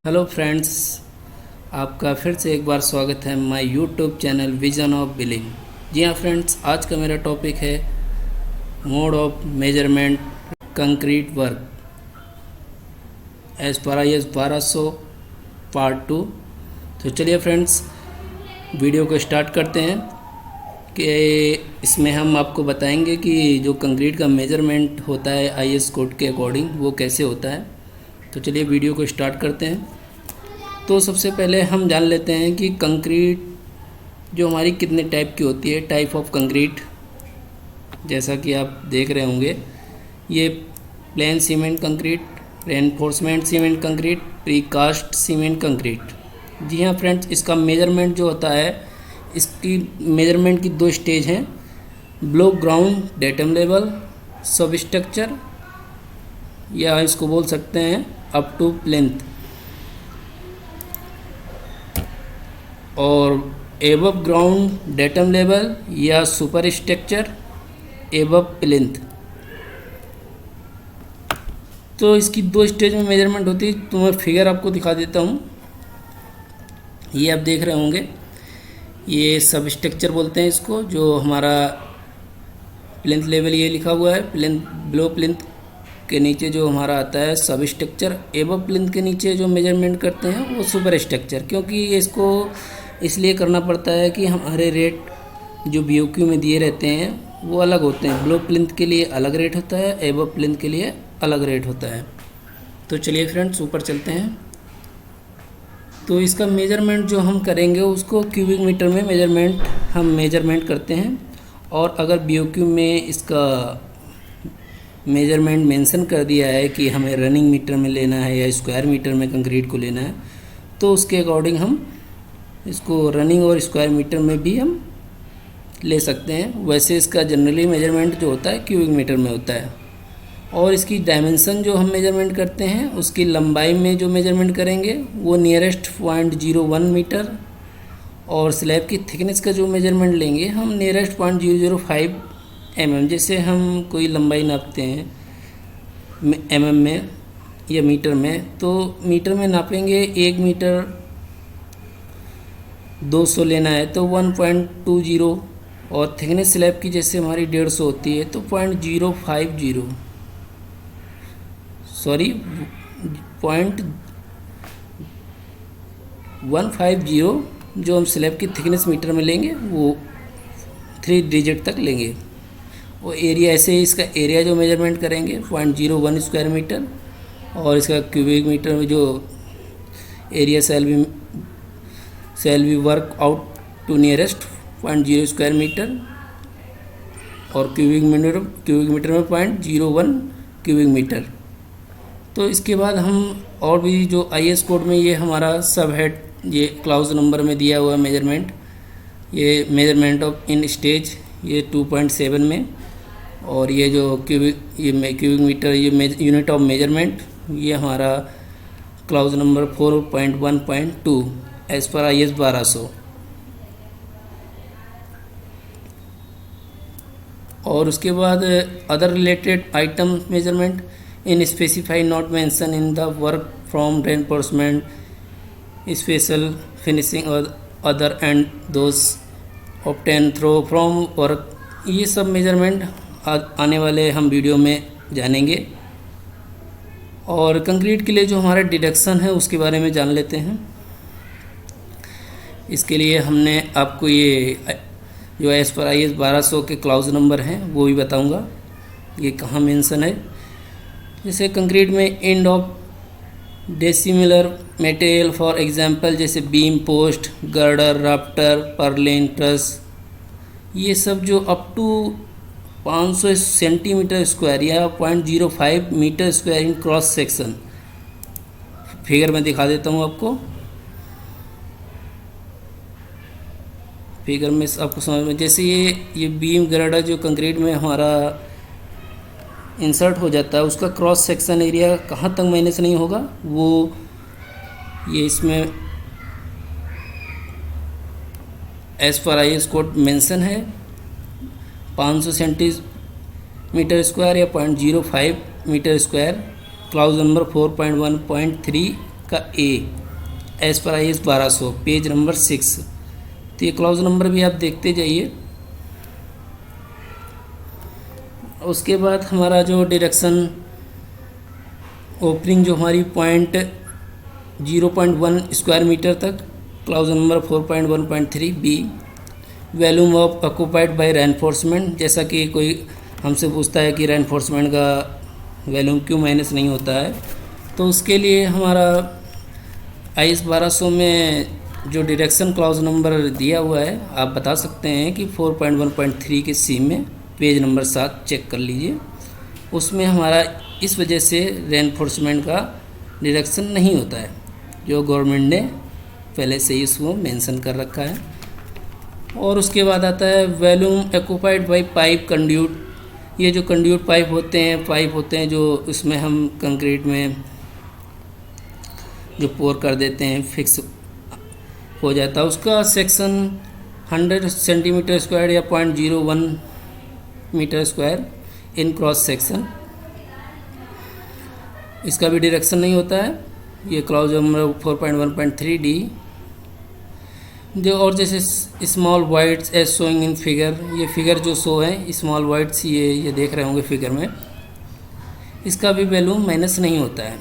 Hello friends, आपका फिर से एक बार स्वागत है my YouTube channel vision of billing. जी हाँ फ्रेंड्स, आज का मेरा टॉपिक है mode of measurement concrete work as per IS 1200 part 2। तो चलिए फ्रेंड्स, वीडियो को स्टार्ट करते हैं कि इसमें हम आपको बताएंगे कि जो कंक्रीट का मेजरमेंट होता है IS कोड के अकॉर्डिंग वो कैसे होता है। तो चलिए वीडियो को स्टार्ट करते हैं। तो सबसे पहले हम जान लेते हैं कि कंक्रीट जो हमारी कितने टाइप की होती है, टाइप ऑफ कंक्रीट। जैसा कि आप देख रहे होंगे, ये plain cement concrete, reinforcement cement concrete, precast cement concrete. जी हाँ फ्रेंड्स, इसका मेजरमेंट जो होता है, इसकी मेजरमेंट की दो स्टेज हैं, ब्लॉक ग्राउंड डेटम लेवल, सब स्ट्रक्चर, या इसको बोल सकते हैं अप टू प्लेंथ, और एबव ग्राउंड डेटम लेवल या सुपर स्ट्रक्चर एबव प्लिंथ। तो इसकी दो स्टेज में मेजरमेंट होती है। तो मैं फिगर आपको दिखा देता हूँ। ये आप देख रहे होंगे, ये सब स्ट्रक्चर बोलते हैं इसको। जो हमारा प्लिंथ लेवल ये लिखा हुआ है, प्लिंथ बिलो प्लिंथ के नीचे जो हमारा आता है सब स्ट्रक्चर, एबव प्लिंथ के नीचे जो मेजरमेंट करते हैं वो सुपर स्ट्रक्चर। क्योंकि इसको इसलिए करना पड़ता है कि हमारे रेट जो BOQ में दिए रहते हैं वो अलग होते हैं। बिलो प्लिंथ के लिए अलग रेट होता है, एबव प्लिंथ के लिए अलग रेट होता है। तो चलिए फ्रेंड्स, ऊपर चलते हैं। तो इसका मेजरमेंट जो हम करेंगे उसको क्यूबिक मीटर में हम मेजरमेंट करते हैं। और अगर BOQ में इसका मेजरमेंट मेंशन कर दिया है कि हमें रनिंग मीटर में लेना है या स्क्वायर मीटर में कंक्रीट को लेना है, तो उसके अकॉर्डिंग हम इसको रनिंग और स्क्वायर मीटर में भी हम ले सकते हैं। वैसे इसका जनरली मेजरमेंट जो होता है क्यूबिक मीटर में होता है। और इसकी डायमेंशन जो हम मेजरमेंट करते हैं, उसकी लंबाई में जो मेजरमेंट करेंगे वो नियरेस्ट 0.01 मीटर, और स्लैब की थिकनेस का जो मेजरमेंट लेंगे हम नियरेस्ट 0.005 mm। जैसे हम कोई लंबाई नापते हैं mm में या मीटर में, तो मीटर में नापेंगे 1 मीटर 200 लेना है तो 1.20, और थिकनेस स्लैब की जैसे हमारी 150 होती है तो 0.050 सॉरी 0.150 जो हम स्लैब की थिकनेस मीटर में लेंगे वो 3 डिजिट तक लेंगे। वो एरिया, ऐसे ही इसका एरिया जो मेजरमेंट करेंगे 0.01 स्क्वायर मीटर, और इसका क्यूबिक मीटर में जो area shall be work out to nearest 0.0 square metre, और क्यूबिक मीटर में 0.01 क्यूबिक मीटर। तो इसके बाद हम और भी जो IS कोड में ये हमारा सब हेड, ये क्लाउज नंबर में दिया हुआ मेजरमेंट, ये मेजरमेंट ऑफ इन स्टेज ये 2.7 में, और ये जो क्यूबिक मीटर ये यूनिट ऑफ मेजरमेंट ये हमारा clause number 4.1.2 as per IS 1200। और उसके बाद other related item measurement in specify not mention in the work from reinforcement special finishing और other and those obtain throw from work. ये सब measurement आने वाले हम वीडियो में जानेंगे। और कंक्रीट के लिए जो हमारा डिडक्शन है उसके बारे में जान लेते हैं। इसके लिए हमने आपको ये जो एज पर IS 1200 के क्लाउज नंबर हैं वो भी बताऊंगा, ये कहाँ मेंशन है। जैसे कंक्रीट में end of dissimilar material, for example जैसे beam, post, girder, rafter, purlin, truss, ये सब जो अप टू 500 सेंटीमीटर स्क्वायर या 0.05 मीटर स्क्वायर इन क्रॉस सेक्शन, फिगर में दिखा देता हूँ आपको। फिगर में आपको समझ में, जैसे ये बीम गर्डर जो कंक्रीट में हमारा इंसर्ट हो जाता है, उसका क्रॉस सेक्शन एरिया कहाँ तक माइनस नहीं होगा, वो ये इसमें as per IS code mention है। 500 सेंटीमीटर स्क्वायर या 0.05 मीटर स्क्वायर, क्लाउज नंबर 4.1.3 का A as per IS 1200 page number 6। तो ये क्लॉज नंबर भी आप देखते जाइए। उसके बाद हमारा जो डायरेक्शन ओपनिंग जो हमारी 0.1 स्क्वायर मीटर तक, clause number 4.1.3 B volume of occupied by reinforcement. जैसा कि कोई हमसे पूछता है कि रेनफोर्समेंट का वॉल्यूम क्यों माइनस नहीं होता है, तो उसके लिए हमारा IS 1200 में जो डायरेक्शन क्लॉज नंबर दिया हुआ है आप बता सकते हैं कि 4.1.3 के सी में पेज नंबर 7 चेक कर लीजिए। उसमें हमारा इस वजह से रेनफोर्समेंट का डायरेक्शन नहीं होता है, जो गवर्नमेंट ने पहले से ही उसको मेंशन कर रखा है। और उसके बाद आता है volume occupied by pipe conduit. ये जो कंड्यूट पाइप होते हैं जो उसमें हम कंक्रीट में जो पोर कर देते हैं फिक्स हो जाता है, उसका सेक्शन 100 सेंटीमीटर स्क्वायर या 0.01 मीटर स्क्वायर इन क्रॉस सेक्शन। इसका भी डायरेक्शन नहीं होता है। ये क्लॉज नंबर 4.1.3 डी जो, और जैसे small voids as showing in figure, ये फिगर जो शो है स्मॉल वाइड्स, ये देख रहे होंगे फिगर में, इसका भी वैल्यूम माइनस नहीं होता है।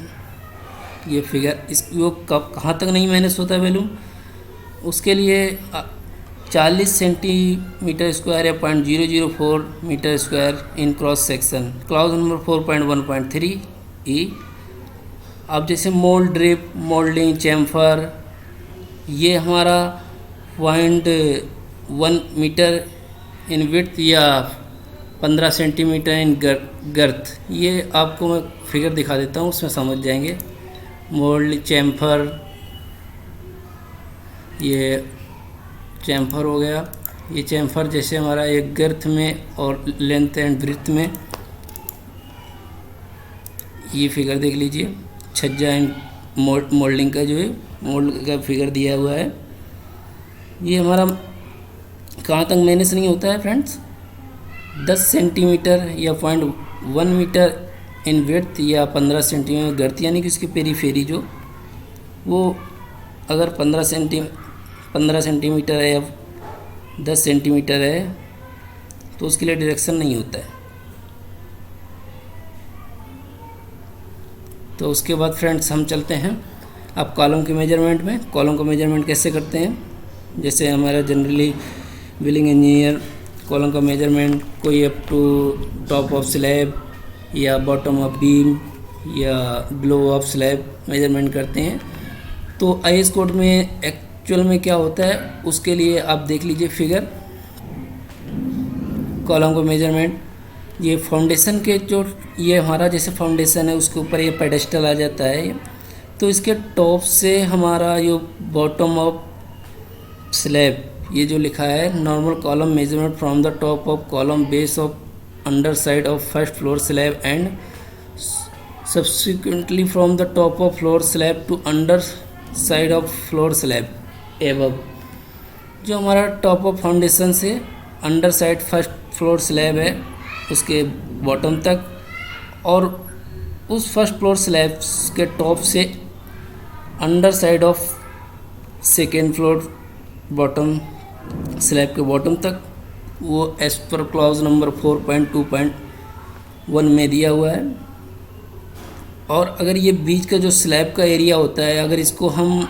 ये फिगर वो कहाँ तक नहीं माइनस होता है वैल्यूम, उसके लिए 40 सेंटीमीटर स्क्वायर या 0.004 मीटर स्क्वायर इन क्रॉस सेक्शन, क्लॉज नंबर 4.1.3 ई। अब जैसे मोल्ड, ड्रिप, मोल्डिंग, चैम्फर, ये हमारा 0.1 मीटर इन विड्थ या 15 सेंटीमीटर इन गर्थ। ये आपको मैं फिगर दिखा देता हूँ, उसमें समझ जाएंगे। मोल्ड, चैम्फर, ये चैम्फर हो गया। ये चैम्फर जैसे हमारा एक गर्थ में और लेंथ एंड ब्रेड्थ में, ये फिगर देख लीजिए। छज्जा एंड मोल्डिंग का जो है मोल्ड का फिगर दिया हुआ है। ये हमारा कहाँ तक माइनस नहीं होता है फ्रेंड्स, 10 सेंटीमीटर या 0.1 मीटर इन विड्थ या 15 सेंटीमीटर गर्थ, यानी कि उसकी पेरीफेरी जो वो अगर 15 सेंटीमीटर है या 10 सेंटीमीटर है तो उसके लिए डायरेक्शन नहीं होता है। तो उसके बाद फ्रेंड्स हम चलते हैं अब कॉलम के मेजरमेंट में। कॉलम का मेजरमेंट कैसे करते हैं, जैसे हमारा जनरली बिल्डिंग इंजीनियर कॉलम का मेजरमेंट कोई up to top of slab या बॉटम ऑफ बीम या बिलो ऑफ स्लैब मेजरमेंट करते हैं। तो IS कोड में एक्चुअल में क्या होता है उसके लिए आप देख लीजिए फिगर। कॉलम का मेजरमेंट, ये फाउंडेशन के जो ये हमारा जैसे फाउंडेशन है उसके ऊपर ये पेडेस्टल आ जाता है, तो इसके टॉप से हमारा जो बॉटम ऑफ स्लैब ये जो लिखा है normal column measurement from the top of column base of under side of first floor slab and subsequently from the top of floor slab to under side of floor slab above. जो हमारा top of foundation से under side first floor slab है उसके bottom तक, और उस first floor slab के top से under side of second floor bottom slab के बॉटम तक, वो एज पर क्लॉज नंबर 4.2.1 में दिया हुआ है। और अगर ये बीच का जो स्लैब का एरिया होता है, अगर इसको हम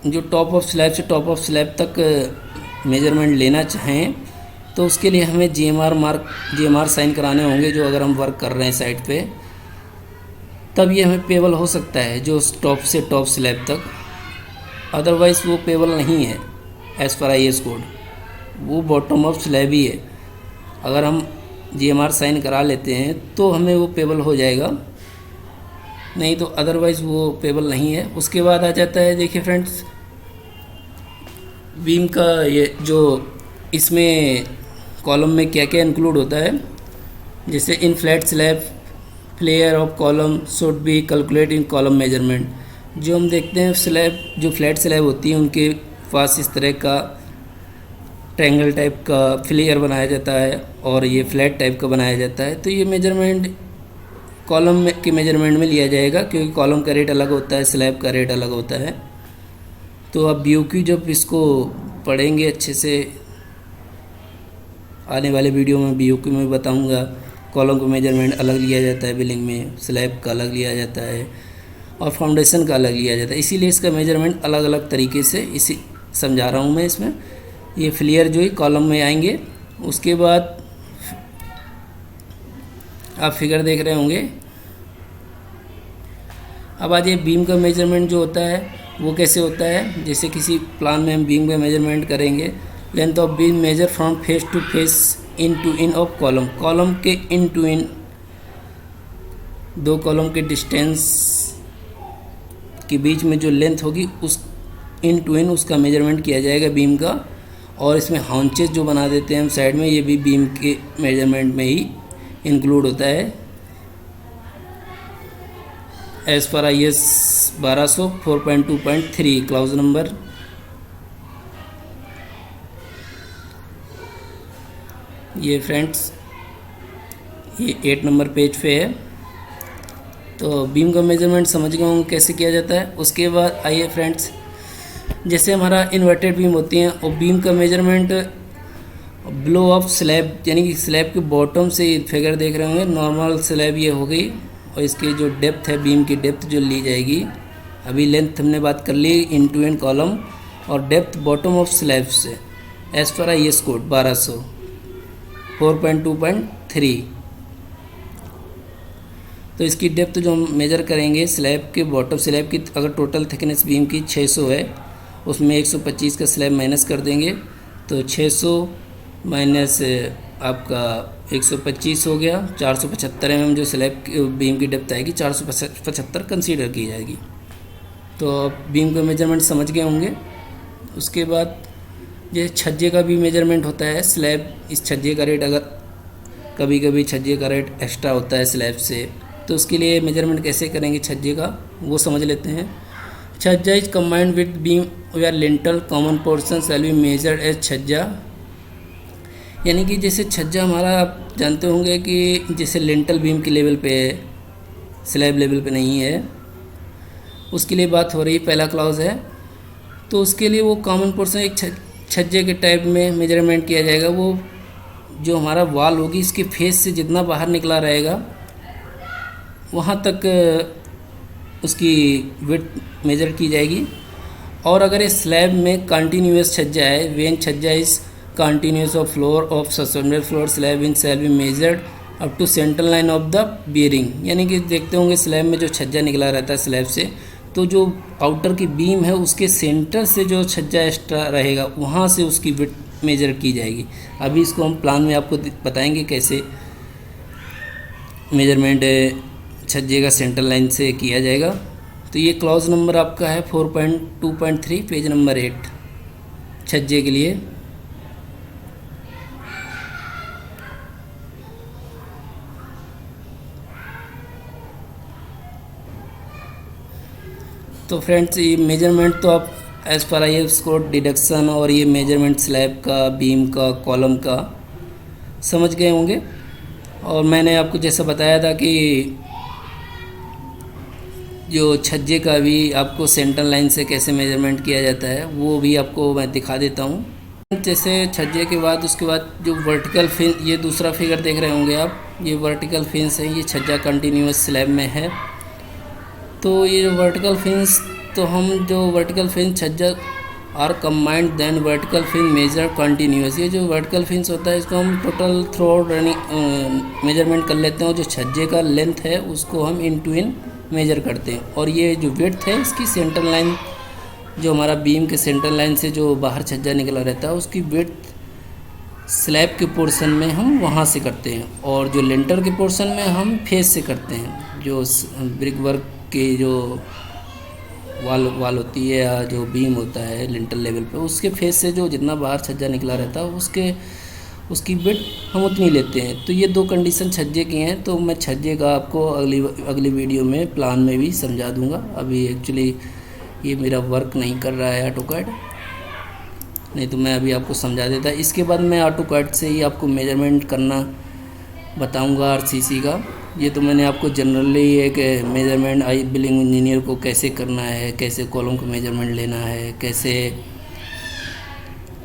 जो टॉप ऑफ स्लैब से टॉप ऑफ स्लैब तक मेजरमेंट लेना चाहें तो उसके लिए हमें GMR साइन कराने होंगे। जो अगर हम वर्क कर रहे हैं साइट पे, तब ये हमें पेबल हो सकता है जो टॉप से टॉप स्लैब तक, अदरवाइज़ वो पेबल नहीं है एज़ पर IS कोड, वो बॉटम ऑफ स्लैब ही है। अगर हम GMR साइन करा लेते हैं तो हमें वो पेबल हो जाएगा, नहीं तो अदरवाइज़ वो पेबल नहीं है। उसके बाद आ जाता है, देखिए फ्रेंड्स, बीम का ये जो इसमें कॉलम में क्या क्या इंक्लूड होता है। जैसे in flat slab flare of column should be calculate in column measurement. जो हम देखते हैं स्लैब, जो फ्लैट स्लैब होती है उनके पास इस तरह का ट्रायंगल टाइप का फ्लेयर बनाया जाता है और ये फ्लैट टाइप का बनाया जाता है। तो ये मेजरमेंट कॉलम के मेजरमेंट में लिया जाएगा, क्योंकि कॉलम का रेट अलग होता है, स्लैब का रेट अलग होता है। तो अब BOQ जब इसको पढ़ेंगे अच्छे से, आने वाले वीडियो में BOQ में बताऊंगा, कॉलम का मेजरमेंट अलग लिया जाता है बिल्डिंग में, स्लैब का अलग लिया जाता है और फाउंडेशन का अलग लिया जाता है। इसीलिए इसका मेजरमेंट अलग अलग तरीके से इसी समझा रहा हूँ मैं इसमें। ये फ्लेयर जो है कॉलम में आएंगे। उसके बाद आप फिगर देख रहे होंगे। अब आज ये बीम का मेजरमेंट जो होता है वो कैसे होता है। जैसे किसी प्लान में हम बीम का मेजरमेंट करेंगे, length of beam measure from face to face in to in of column, column के इन टू इन, दो कॉलम के डिस्टेंस के बीच में जो लेंथ होगी उस इन टू इन उसका मेजरमेंट किया जाएगा बीम का। और इसमें हाउंचेस जो बना देते हैं हम साइड में, ये भी बीम के मेजरमेंट में ही इंक्लूड होता है। As per IS 1200 4.2.3 clause number. ये फ्रेंड्स ये 8 नंबर पेज पे है। तो बीम का मेजरमेंट समझ गए होंगे कैसे किया जाता है। उसके बाद आइए फ्रेंड्स, जैसे हमारा इन्वर्टेड बीम होती हैं और बीम का मेजरमेंट ब्लो ऑफ स्लैब, यानी कि स्लैब के बॉटम से फिगर देख रहे होंगे, नॉर्मल स्लैब ये हो गई और इसकी जो डेप्थ है, बीम की डेप्थ जो ली जाएगी, अभी लेंथ हमने बात कर ली इन टू इन कॉलम और डेप्थ बॉटम ऑफ स्लैब से एज पर IS कोड 1200 4.2.3। तो इसकी डेप्थ जो हम मेजर करेंगे स्लैब के बॉटम, स्लैब की अगर टोटल थिकनेस बीम की 600 है, उसमें 125 का स्लैब माइनस कर देंगे तो 600 माइनस आपका 125 हो गया, 475 mm जो स्लैब बीम की डेप्थ आएगी 475 कंसीडर की जाएगी। तो अब बीम का मेजरमेंट समझ गए होंगे। उसके बाद ये छज्जे का भी मेजरमेंट होता है। स्लैब, इस छज्जे का रेट अगर कभी कभी छज्जे का रेट एक्स्ट्रा होता है स्लैब से, तो उसके लिए मेजरमेंट कैसे करेंगे छज्जे का वो समझ लेते हैं। Chhajja is combined with beam where lintel common portion shall be measured as chhajja, यानी कि जैसे छज्जा हमारा आप जानते होंगे कि जैसे लिंटल बीम के लेवल पे है, स्लैब लेवल पे नहीं है, उसके लिए बात हो रही है, पहला क्लॉज है। तो उसके लिए वो कॉमन पोर्शन एक छज्जे के टाइप में मेजरमेंट किया जाएगा। वो जो हमारा वॉल होगी इसके फेस से जितना बाहर निकला रहेगा वहाँ तक उसकी विड्थ मेजर की जाएगी। और अगर इस स्लैब में कंटिन्यूस छज्जा है, when chhajja is continuous of floor of suspended floor slab in shall be measured up to centre line of the bearing, यानी कि देखते होंगे स्लैब में जो छज्जा निकला रहता है स्लैब से, तो जो आउटर की बीम है उसके सेंटर से जो छज्जा एक्स्ट्रा रहेगा वहाँ से उसकी विड्थ मेजर की जाएगी। अभी इसको हम प्लान में आपको बताएंगे कैसे मेजरमेंट छज्जे का सेंटर लाइन से किया जाएगा। तो ये क्लॉज नंबर आपका है 4.2.3 पेज नंबर 8 छज्जे के लिए। तो फ्रेंड्स ये मेजरमेंट तो आप as per IS code deduction और ये मेजरमेंट स्लैब का, बीम का, कॉलम का समझ गए होंगे। और मैंने आपको जैसा बताया था कि जो छज्जे का भी आपको सेंटर लाइन से कैसे मेजरमेंट किया जाता है वो भी आपको मैं दिखा देता हूँ। जैसे छज्जे के बाद उसके बाद जो वर्टिकल फिन, ये दूसरा फिगर देख रहे होंगे आप, ये वर्टिकल फिन्स है, ये छज्जा कंटिन्यूस स्लैब में है। तो ये जो वर्टिकल फिन्स, तो हम जो vertical fin chhajja are combined then vertical fin measure continuous, ये जो वर्टिकल फिन्स होता है इसको हम total throughout running measurement कर लेते हैं। और जो छज्जे का लेंथ है उसको हम इन टू इन मेजर करते हैं। और ये जो विड्थ है इसकी सेंटर लाइन, जो हमारा बीम के सेंटर लाइन से जो बाहर छज्जा निकला रहता है उसकी विड्थ स्लैब के पोर्शन में हम वहाँ से करते हैं। और जो लिंटर के पोर्शन में हम फेस से करते हैं। जो ब्रिक वर्क के जो वाल होती है या जो बीम होता है लिंटर लेवल पे, उसके फेस से जो जितना बाहर छज्जा निकला रहता है उसकी विड्थ हम उतनी लेते हैं। तो ये दो कंडीशन छज्जे की हैं। तो मैं छज्जे का आपको अगली वीडियो में प्लान में भी समझा दूंगा। अभी एक्चुअली ये मेरा वर्क नहीं कर रहा है ऑटोकैड, नहीं तो मैं अभी आपको समझा देता। इसके बाद मैं ऑटोकैड से ही आपको मेजरमेंट करना बताऊंगा RCC का, ये तो मैंने आपको जनरली एक मेजरमेंट आई बिल्डिंग इंजीनियर को कैसे करना है, कैसे कॉलम का मेजरमेंट लेना है, कैसे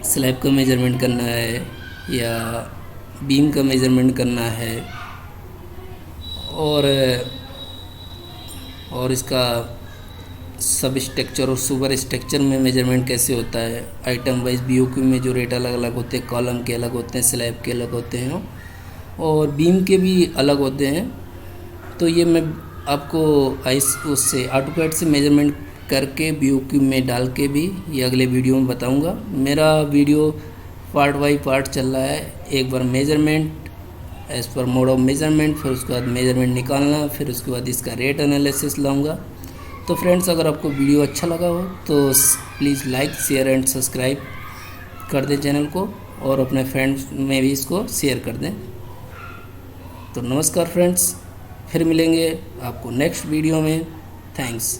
स्लैब का मेजरमेंट करना है या बीम का मेजरमेंट करना है, और इसका सब स्ट्रक्चर और सुपर स्ट्रक्चर में मेजरमेंट कैसे होता है, आइटम वाइज बीओक्यू में जो रेट अलग अलग होते हैं, कॉलम के अलग होते हैं, स्लैब के अलग होते हैं और बीम के भी अलग होते हैं। तो ये मैं आपको उससे ऑटोकैड से मेजरमेंट करके बीओक्यू में डाल के भी ये अगले वीडियो में बताऊंगा। मेरा वीडियो पार्ट बाई पार्ट चल रहा है। एक बार measurement as per mode of measurement, फिर उसके बाद मेजरमेंट निकालना, फिर उसके बाद इसका रेट एनालिसिस लाऊंगा। तो फ्रेंड्स, अगर आपको वीडियो अच्छा लगा हो तो please like, share and subscribe कर दें चैनल को, और अपने फ्रेंड्स में भी इसको शेयर कर दें। तो नमस्कार फ्रेंड्स, फिर मिलेंगे आपको नेक्स्ट वीडियो में। थैंक्स।